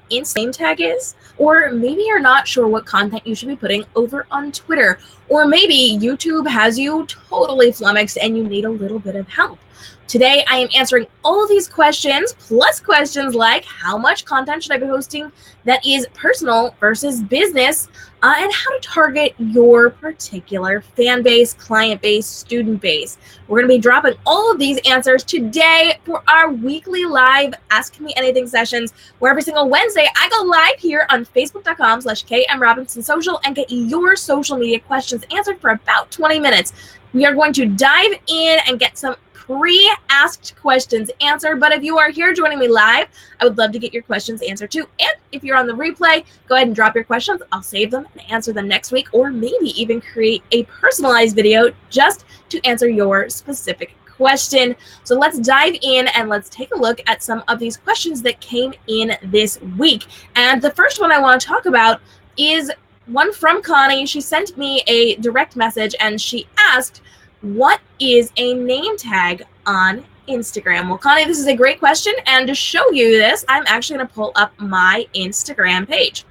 name tag is, or maybe you're not sure what content you should be putting over on Twitter, or maybe YouTube has you totally flummoxed and you need a little bit of help. Today, I am answering all of these questions, plus questions like how much content should I be posting that is personal versus business, and how to target your particular fan base, client base, student base. We're going to be dropping all of these answers today for our weekly live Ask Me Anything sessions, where every single Wednesday I go live here on facebook.com/KMRobinsonSocial and get your social media questions answered for about 20 minutes. We are going to dive in and get some pre-asked questions answered, but if you are here joining me live, I would love to get your questions answered too. And if you're on the replay, go ahead and drop your questions. I'll save them and answer them next week, or maybe even create a personalized video just to answer your specific question. So let's dive in and let's take a look at some of these questions that came in this week. And the first one I want to talk about is one from Connie. She sent me a direct message and she asked, what is a name tag on Instagram? Well, Connie, this is a great question. And to show you this, I'm actually going to pull up my Instagram page.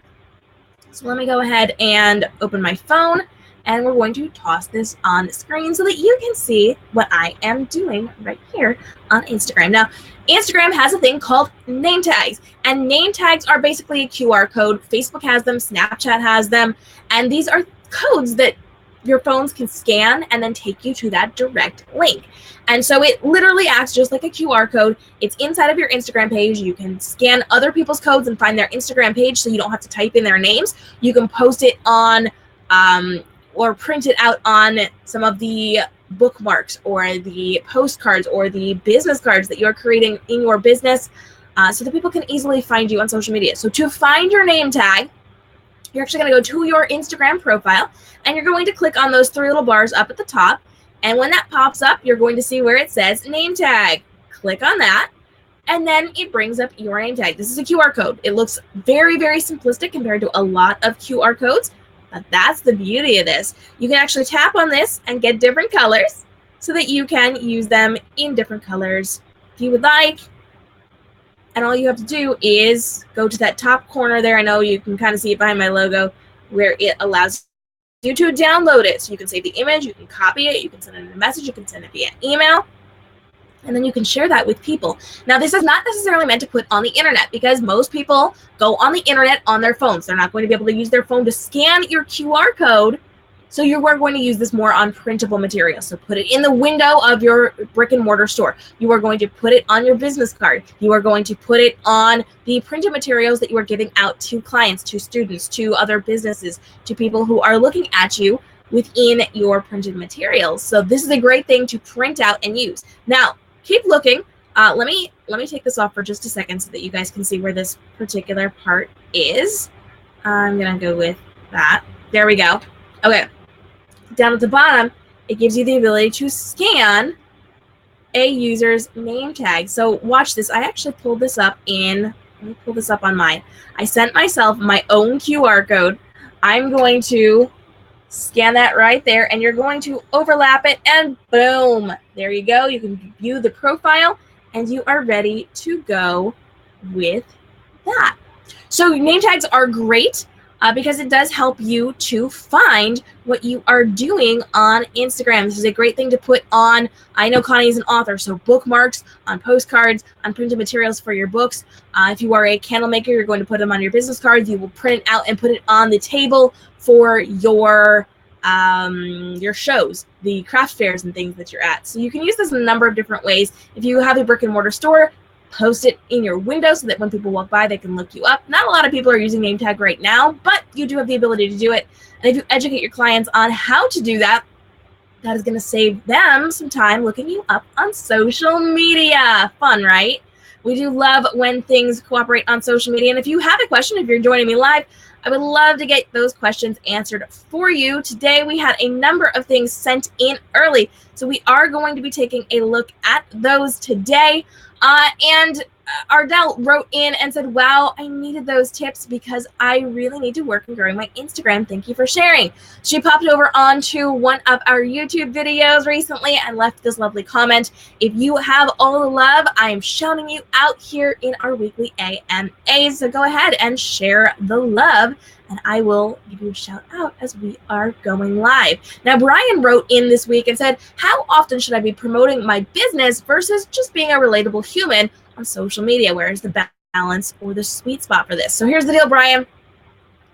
So let me go ahead and open my phone, and we're going to toss this on the screen so that you can see what I am doing right here on Instagram. Now, Instagram has a thing called name tags, and name tags are basically a QR code. Facebook has them, Snapchat has them, and these are codes that your phones can scan and then take you to that direct link. And so it literally acts just like a QR code. It's inside of your Instagram page. You can scan other people's codes and find their Instagram page so you don't have to type in their names. You can post it on or print it out on some of the bookmarks or the postcards or the business cards that you're creating in your business, so that people can easily find you on social media. So to find your name tag, you're actually going to go to your Instagram profile, and you're going to click on those three little bars up at the top. And when that pops up, you're going to see where it says name tag. Click on that, and then it brings up your name tag. This is a QR code. It looks very, very simplistic compared to a lot of QR codes, but that's the beauty of this. You can actually tap on this and get different colors so that you can use them in different colors if you would like. And all you have to do is go to that top corner there. I know you can kind of see it behind my logo, where it allows you to download it. So you can save the image, you can copy it, you can send it in a message, you can send it via email, and then you can share that with people. Now, this is not necessarily meant to put on the internet, because most people go on the internet on their phones. They're not going to be able to use their phone to scan your QR code. So you are going to use this more on printable material. So put it in the window of your brick and mortar store. You are going to put it on your business card. You are going to put it on the printed materials that you are giving out to clients, to students, to other businesses, to people who are looking at you within your printed materials. So this is a great thing to print out and use. Now, keep looking. Let me take this off for just a second so that you guys can see where this particular part is. I'm going to go with that. There we go. Okay. Down at the bottom, it gives you the ability to scan a user's name tag. So watch this. I actually pulled this up let me pull this up on mine. I sent myself my own QR code. I'm going to scan that right there, and you're going to overlap it, and boom, there you go. You can view the profile, and you are ready to go with that. So name tags are great. Because it does help you to find what you are doing on Instagram. This is a great thing to put on. I know Connie is an author, so bookmarks, on postcards, on printed materials for your books. If you are a candle maker, you're going to put them on your business cards. You will print it out and put it on the table for your shows, the craft fairs and things that you're at. So you can use this in a number of different ways. If you have a brick and mortar store, post it in your window so that when people walk by, they can look you up. Not a lot of people are using name tag right now, but you do have the ability to do it. And if you educate your clients on how to do that, that is going to save them some time looking you up on social media. Fun, right? We do love when things cooperate on social media. And if you have a question, if you're joining me live, I would love to get those questions answered for you. Today, we had a number of things sent in early, so we are going to be taking a look at those today. And Ardell wrote in and said, wow, I needed those tips because I really need to work on growing my Instagram. Thank you for sharing. She popped over onto one of our YouTube videos recently and left this lovely comment. If you have all the love, I am shouting you out here in our weekly AMAs. So go ahead and share the love, and I will give you a shout out as we are going live. Now, Brian wrote in this week and said, how often should I be promoting my business versus just being a relatable human on social media? Where is the balance or the sweet spot for this? So here's the deal, Brian.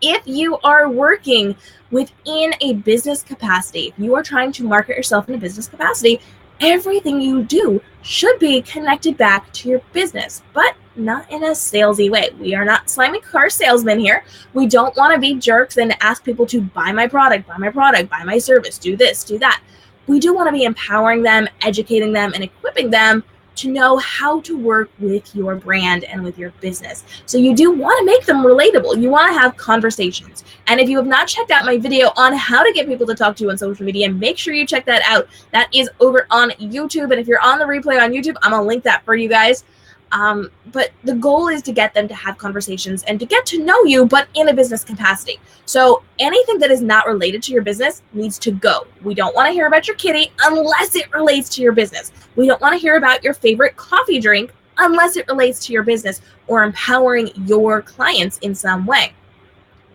If you are working within a business capacity, if you are trying to market yourself in a business capacity, everything you do should be connected back to your business, but not in a salesy way. We are not slimy car salesmen here. We don't want to be jerks and ask people to buy my product, buy my service, do this, do that. We do want to be empowering them, educating them, and equipping them to know how to work with your brand and with your business. So you do want to make them relatable. You want to have conversations. And if you have not checked out my video on how to get people to talk to you on social media, make sure you check that out. That is over on YouTube. And if you're on the replay on YouTube, I'm going to link that for you guys. But the goal is to get them to have conversations and to get to know you, but in a business capacity. So anything that is not related to your business needs to go. We don't want to hear about your kitty unless it relates to your business. We don't want to hear about your favorite coffee drink unless it relates to your business or empowering your clients in some way.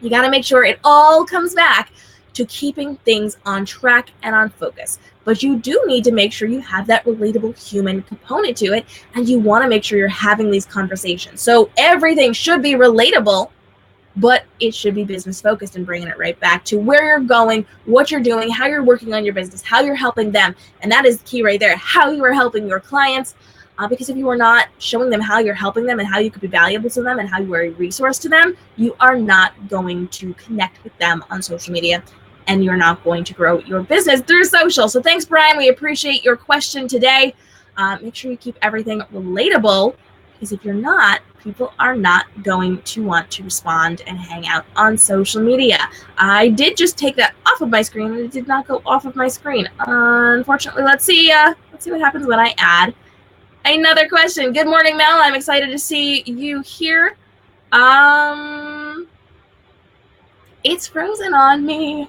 You got to make sure it all comes back to keeping things on track and on focus. But you do need to make sure you have that relatable human component to it, and you want to make sure you're having these conversations. So everything should be relatable, but it should be business focused and bringing it right back to where you're going, what you're doing, how you're working on your business, how you're helping them. And that is the key right there, how you are helping your clients. Because if you are not showing them how you're helping them and how you could be valuable to them and how you are a resource to them, you are not going to connect with them on social media, and you're not going to grow your business through social. So thanks, Brian. We appreciate your question today. Make sure you keep everything relatable, because if you're not, people are not going to want to respond and hang out on social media. I did just take that off of my screen, and it did not go off of my screen. Unfortunately, let's see what happens when I add another question. Good morning, Mel. I'm excited to see you here. It's frozen on me.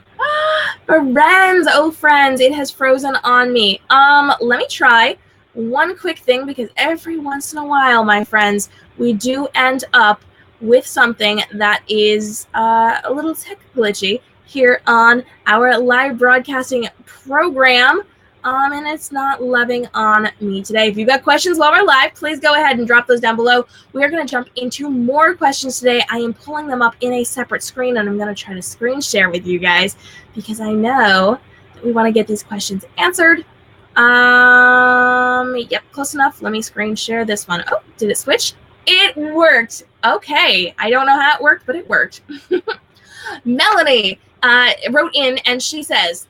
Friends, oh friends, it has frozen on me. Let me try one quick thing, because every once in a while, my friends, we do end up with something that is a little tech glitchy here on our live broadcasting program. And it's not loving on me today. If you've got questions while we're live, please go ahead and drop those down below. We are going to jump into more questions today. I am pulling them up in a separate screen, and I'm going to try to screen share with you guys, because I know that we want to get these questions answered. Yep, close enough. Let me screen share this one. Oh, did it switch? It worked. Okay. I don't know how it worked, but it worked. Melanie wrote in, and she says,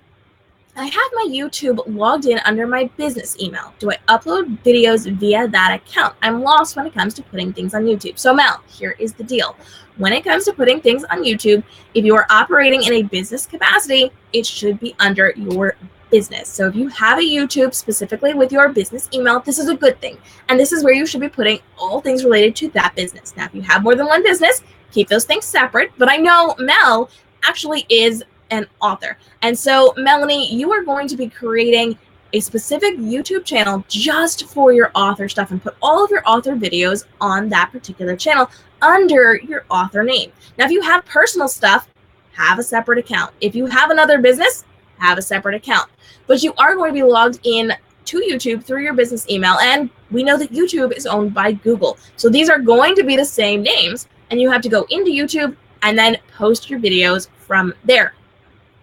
I have my YouTube logged in under my business email. Do I upload videos via that account? I'm lost when it comes to putting things on YouTube. So Mel, here is the deal. When it comes to putting things on YouTube, if you are operating in a business capacity, it should be under your business. So if you have a YouTube specifically with your business email, this is a good thing. And this is where you should be putting all things related to that business. Now, if you have more than one business, keep those things separate. But I know Mel actually is an author. And so, Melanie, you are going to be creating a specific YouTube channel just for your author stuff, and put all of your author videos on that particular channel under your author name. Now, if you have personal stuff, have a separate account. If you have another business, have a separate account. But you are going to be logged in to YouTube through your business email, and we know that YouTube is owned by Google. So these are going to be the same names, and you have to go into YouTube and then post your videos from there.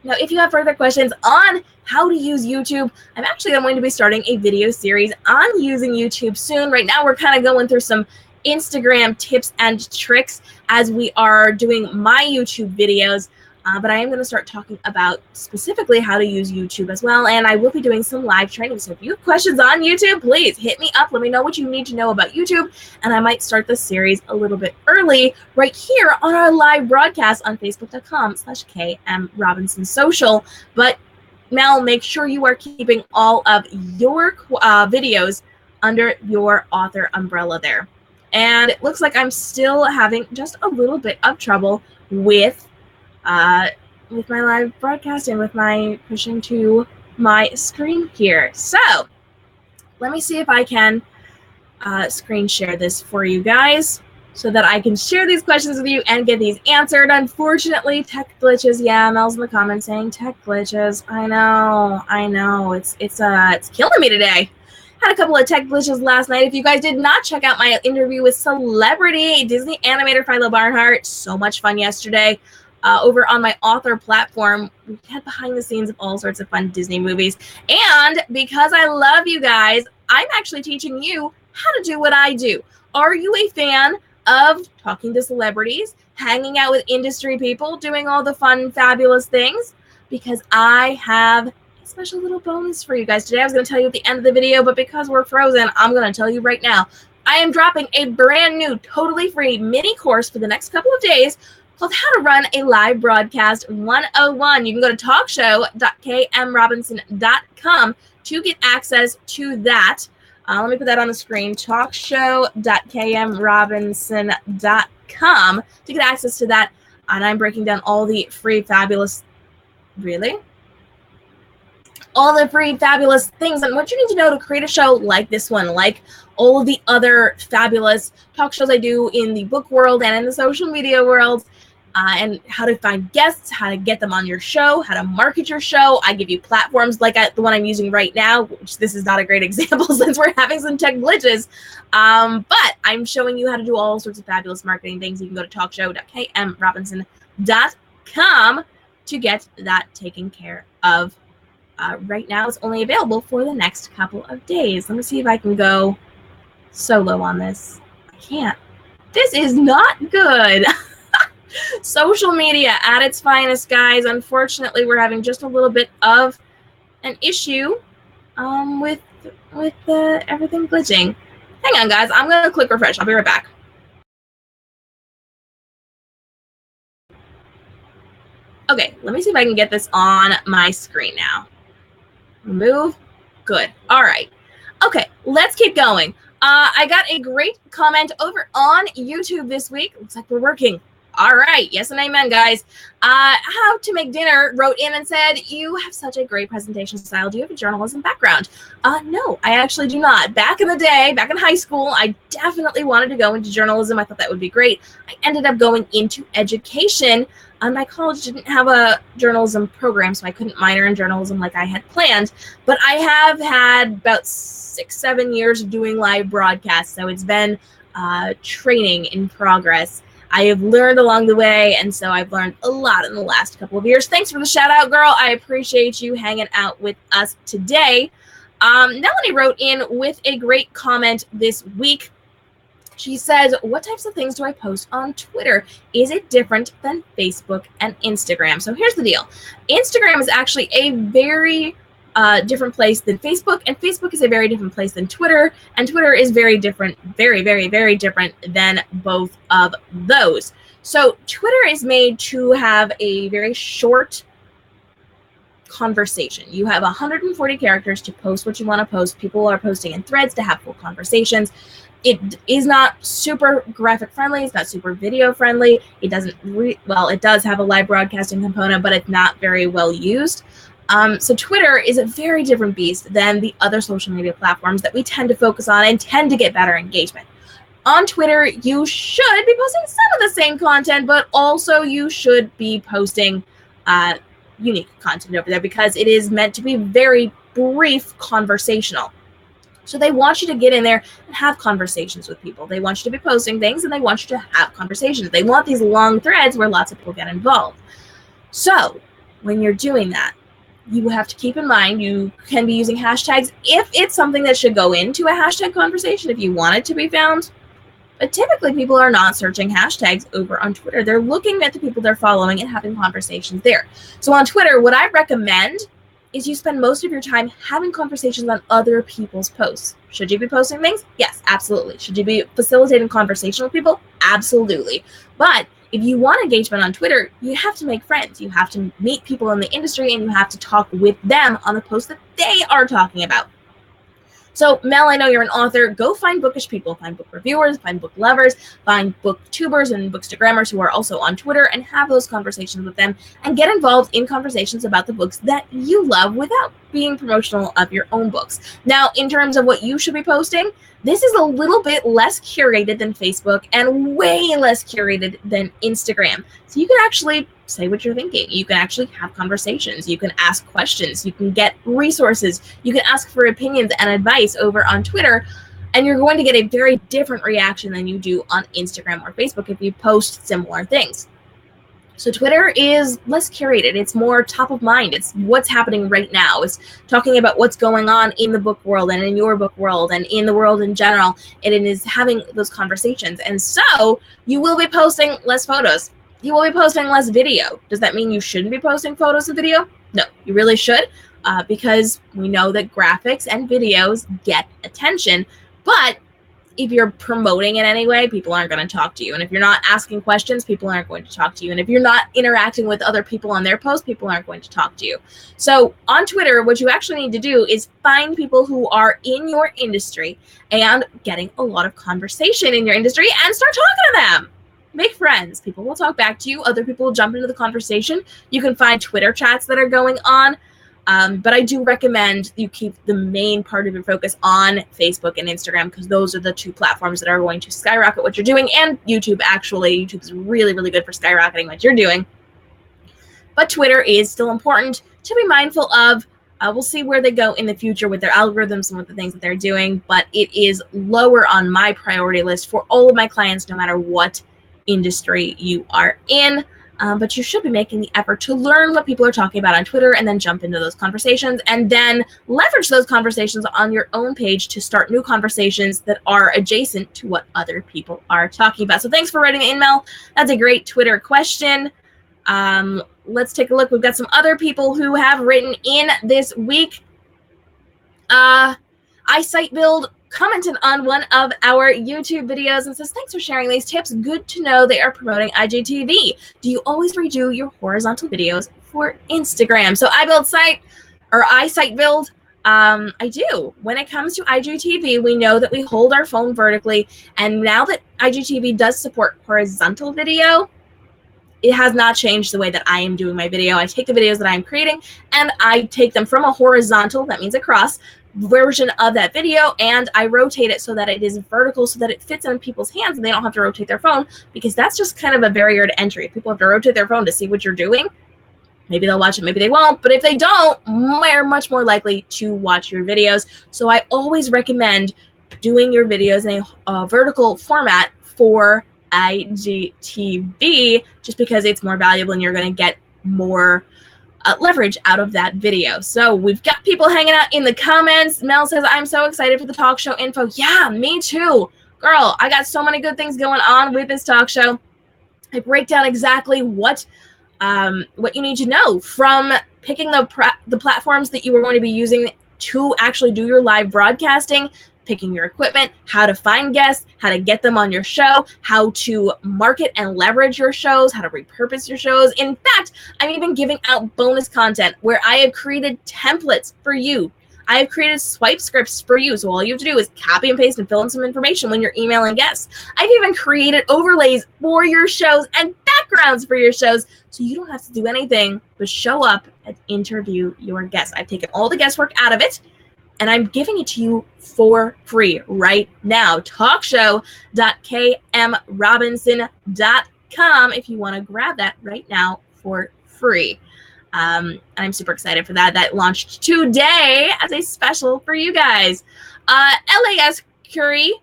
Now, if you have further questions on how to use YouTube, I'm actually going to be starting a video series on using YouTube soon. Right now, we're kind of going through some Instagram tips and tricks as we are doing my YouTube videos. But I am going to start talking about specifically how to use YouTube as well. And I will be doing some live training. So if you have questions on YouTube, please hit me up. Let me know what you need to know about YouTube. And I might start this series a little bit early right here on our live broadcast on Facebook.com/KMRobinsonSocial. But Mel, make sure you are keeping all of your videos under your author umbrella there. And it looks like I'm still having just a little bit of trouble with my live broadcast and with my pushing to my screen here. So let me see if I can screen share this for you guys so that I can share these questions with you and get these answered. Unfortunately, tech glitches. Yeah, Mel's in the comments saying tech glitches. I know. It's killing me today. Had a couple of tech glitches last night. If you guys did not check out my interview with celebrity Disney animator Philo Barnhart, so much fun yesterday. Over on my author platform, we had behind the scenes of all sorts of fun Disney movies. And because I love you guys, I'm actually teaching you how to do what I do. Are you a fan of talking to celebrities, hanging out with industry people, doing all the fun, fabulous things? Because I have a special little bonus for you guys today. I was going to tell you at the end of the video, but because we're frozen, I'm going to tell you right now. I am dropping a brand new, totally free mini course for the next couple of days called How to Run a Live Broadcast 101. You can go to talkshow.kmrobinson.com to get access to that. Let me put that on the screen, talkshow.kmrobinson.com to get access to that. And I'm breaking down all the free fabulous, all the free fabulous things and what you need to know to create a show like this one, like all of the other fabulous talk shows I do in the book world and in the social media world. And how to find guests, how to get them on your show, how to market your show. I give you platforms like the one I'm using right now, which this is not a great example since we're having some tech glitches. But I'm showing you how to do all sorts of fabulous marketing things. You can go to talkshow.kmrobinson.com to get that taken care of. Right now, it's only available for the next couple of days. Let me see if I can go solo on this. I can't. This is not good. Social media at its finest, guys. Unfortunately, we're having just a little bit of an issue with everything glitching. Hang on, guys. I'm going to click refresh. I'll be right back. Okay, let me see if I can get this on my screen now. Move. Good. All right. Okay, let's keep going. I got a great comment over on YouTube this week. Looks like we're working. All right. Yes and amen, guys. How to Make Dinner wrote in and said, you have such a great presentation style. Do you have a journalism background? No, I actually do not. Back in the day, back in high school, I definitely wanted to go into journalism. I thought that would be great. I ended up going into education. My college didn't have a journalism program, so I couldn't minor in journalism like I had planned. But I have had about 6-7 years of doing live broadcasts, so it's been training in progress. I have learned along the way, and so I've learned a lot in the last couple of years. Thanks for the shout out, girl. I appreciate you hanging out with us today. Melanie wrote in with a great comment this week. She says, what types of things do I post on Twitter? Is it different than Facebook and Instagram? So here's the deal. Instagram is actually a very different place than Facebook, and Facebook is a very different place than Twitter, and Twitter is very different, very, very, very different than both of those. So Twitter is made to have a very short conversation. You have 140 characters to post what you want to post. People are posting in threads to have full conversations. It is not super graphic friendly. It's not super video friendly. It doesn't, well, it does have a live broadcasting component, but it's not very well used. So Twitter is a very different beast than the other social media platforms that we tend to focus on and tend to get better engagement. On Twitter, you should be posting some of the same content, but also you should be posting unique content over there because it is meant to be very brief conversational. So they want you to get in there and have conversations with people. They want you to be posting things and they want you to have conversations. They want these long threads where lots of people get involved. So when you're doing that, you have to keep in mind you can be using hashtags if it's something that should go into a hashtag conversation, if you want it to be found. But typically people are not searching hashtags over on Twitter. They're looking at the people they're following and having conversations there. So on Twitter, what I recommend is you spend most of your time having conversations on other people's posts. Should you be posting things? Yes, absolutely. Should you be facilitating conversation with people? Absolutely. But if you want engagement on Twitter, you have to make friends. You have to meet people in the industry and you have to talk with them on the post that they are talking about. So Mel, I know you're an author. Go find bookish people, find book reviewers, find book lovers, find booktubers and bookstagrammers who are also on Twitter, and have those conversations with them and get involved in conversations about the books that you love without being promotional of your own books. Now, in terms of what you should be posting, this is a little bit less curated than Facebook and way less curated than Instagram. So you can actually say what you're thinking. You can actually have conversations. You can ask questions. You can get resources. You can ask for opinions and advice over on Twitter. And you're going to get a very different reaction than you do on Instagram or Facebook if you post similar things. So Twitter is less curated. It's more top of mind. It's what's happening right now. It's talking about what's going on in the book world and in your book world and in the world in general. And it is having those conversations. And so you will be posting less photos. You will be posting less video. Does that mean you shouldn't be posting photos and video? No, you really should, because we know that graphics and videos get attention. But if you're promoting in any way, people aren't going to talk to you. And if you're not asking questions, people aren't going to talk to you. And if you're not interacting with other people on their posts, people aren't going to talk to you. So on Twitter, what you actually need to do is find people who are in your industry and getting a lot of conversation in your industry and start talking to them. Make friends. People will talk back to you. Other people will jump into the conversation. You can find Twitter chats that are going on. But I do recommend you keep the main part of your focus on Facebook and Instagram, because those are the two platforms that are going to skyrocket what you're doing. And YouTube, actually. YouTube is really, really good for skyrocketing what you're doing. But Twitter is still important to be mindful of. We'll see where they go in the future with their algorithms and with the things that they're doing. But it is lower on my priority list for all of my clients, no matter what industry you are in. But you should be making the effort to learn what people are talking about on Twitter and then jump into those conversations and then leverage those conversations on your own page to start new conversations that are adjacent to what other people are talking about. So thanks for writing in, Mel. That's a great Twitter question. Let's take a look. We've got some other people who have written in this week. iSite Build commented on one of our YouTube videos and says, thanks for sharing these tips. Good to know they are promoting IGTV. Do you always redo your horizontal videos for Instagram? So iSite Build, I do. When it comes to IGTV, we know that we hold our phone vertically. And now that IGTV does support horizontal video, it has not changed the way that I am doing my video. I take the videos that I'm creating and I take them from a horizontal, that means across, version of that video, and I rotate it so that it is vertical so that it fits in people's hands and they don't have to rotate their phone, because that's just kind of a barrier to entry. If people have to rotate their phone to see what you're doing, maybe they'll watch it, maybe they won't, but if they don't, they're much more likely to watch your videos. So I always recommend doing your videos in a vertical format for IGTV, just because it's more valuable and you're going to get more leverage out of that video. So we've got people hanging out in the comments. Mel says, I'm so excited for the talk show info. Yeah, me too. Girl, I got so many good things going on with this talk show. I break down exactly what you need to know, from picking the platforms that you are going to be using to actually do your live broadcasting, picking your equipment, how to find guests, how to get them on your show, how to market and leverage your shows, how to repurpose your shows. In fact, I'm even giving out bonus content where I have created templates for you. I have created swipe scripts for you. So all you have to do is copy and paste and fill in some information when you're emailing guests. I've even created overlays for your shows and backgrounds for your shows, so you don't have to do anything but show up and interview your guests. I've taken all the guesswork out of it, and I'm giving it to you for free right now. Talkshow.kmrobinson.com if you want to grab that right now for free. And I'm super excited for that. That launched today as a special for you guys. LAS Curie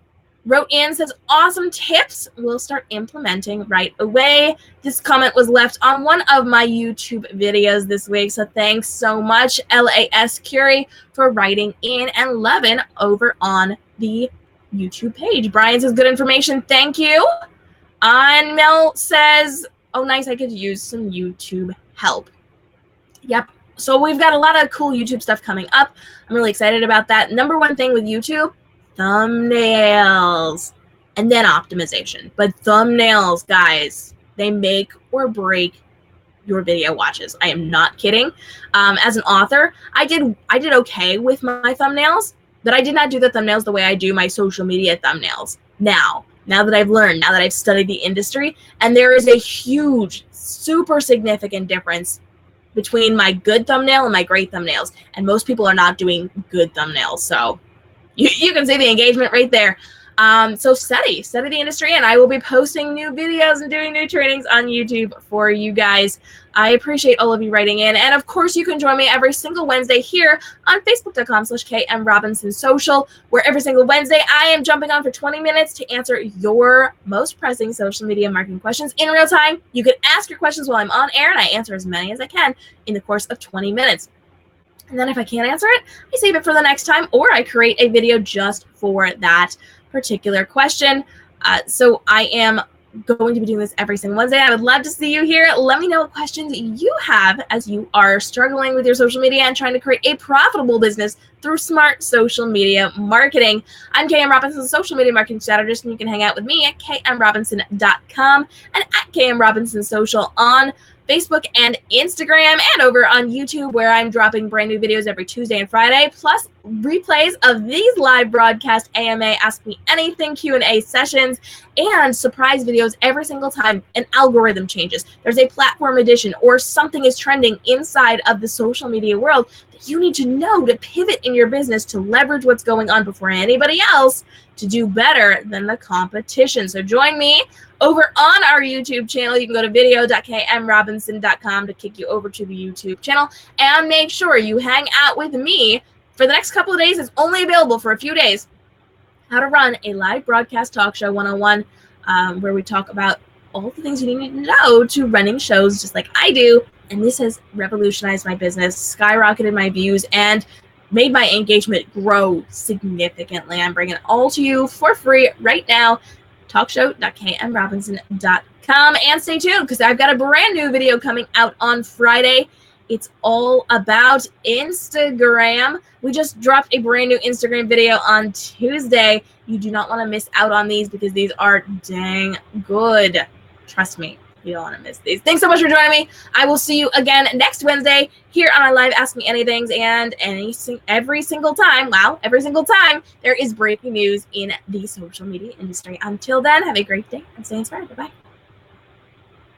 wrote in, says, awesome tips. We'll start implementing right away. This comment was left on one of my YouTube videos this week. So thanks so much, LAS Curie, for writing in and loving over on the YouTube page. Brian says, good information. Thank you. And Mel says, oh, nice. I could use some YouTube help. Yep. So we've got a lot of cool YouTube stuff coming up. I'm really excited about that. Number one thing with YouTube, thumbnails, and then optimization. But thumbnails, guys, they make or break your video watches. I am not kidding. As an author, I did okay with my thumbnails, But I did not do the thumbnails the way I do my social media thumbnails now that I've learned, now that I've studied the industry. And there is a huge, super significant difference between my good thumbnail and my great thumbnails. And most people are not doing good thumbnails. So you can see the engagement right there. So study the industry, and I will be posting new videos and doing new trainings on YouTube for you guys. I appreciate all of you writing in. And of course, you can join me every single Wednesday here on Facebook.com/KMRobinsonSocial, where every single Wednesday I am jumping on for 20 minutes to answer your most pressing social media marketing questions in real time. You can ask your questions while I'm on air, and I answer as many as I can in the course of 20 minutes. And then if I can't answer it, I save it for the next time, or I create a video just for that particular question. So I am going to be doing this every single Wednesday. I would love to see you here. Let me know what questions you have as you are struggling with your social media and trying to create a profitable business through smart social media marketing. I'm KM Robinson, social media marketing strategist, and you can hang out with me at kmrobinson.com and at KM Robinson Social on Facebook and Instagram, and over on YouTube, where I'm dropping brand new videos every Tuesday and Friday, plus replays of these live broadcast AMA Ask Me Anything Q&A sessions and surprise videos every single time an algorithm changes. There's a platform edition or something is trending inside of the social media world that you need to know to pivot in your business to leverage what's going on before anybody else to do better than the competition. So join me over on our YouTube channel. You can go to video.kmrobinson.com to kick you over to the YouTube channel, and make sure you hang out with me for the next couple of days. It's only available for a few days. How to run a live broadcast talk show 101, where we talk about all the things you need to know to running shows just like I do. And this has revolutionized my business, skyrocketed my views, and made my engagement grow significantly. I'm bringing it all to you for free right now. Talkshow.kmrobinson.com, and stay tuned because I've got a brand new video coming out on Friday. It's all about Instagram. We just dropped a brand new Instagram video on Tuesday. You do not want to miss out on these because these are dang good. Trust me, you don't want to miss these. Thanks so much for joining me. I will see you again next Wednesday here on our live Ask Me Anythings, and every single time there is breaking news in the social media industry. Until then, have a great day and stay inspired. Bye-bye.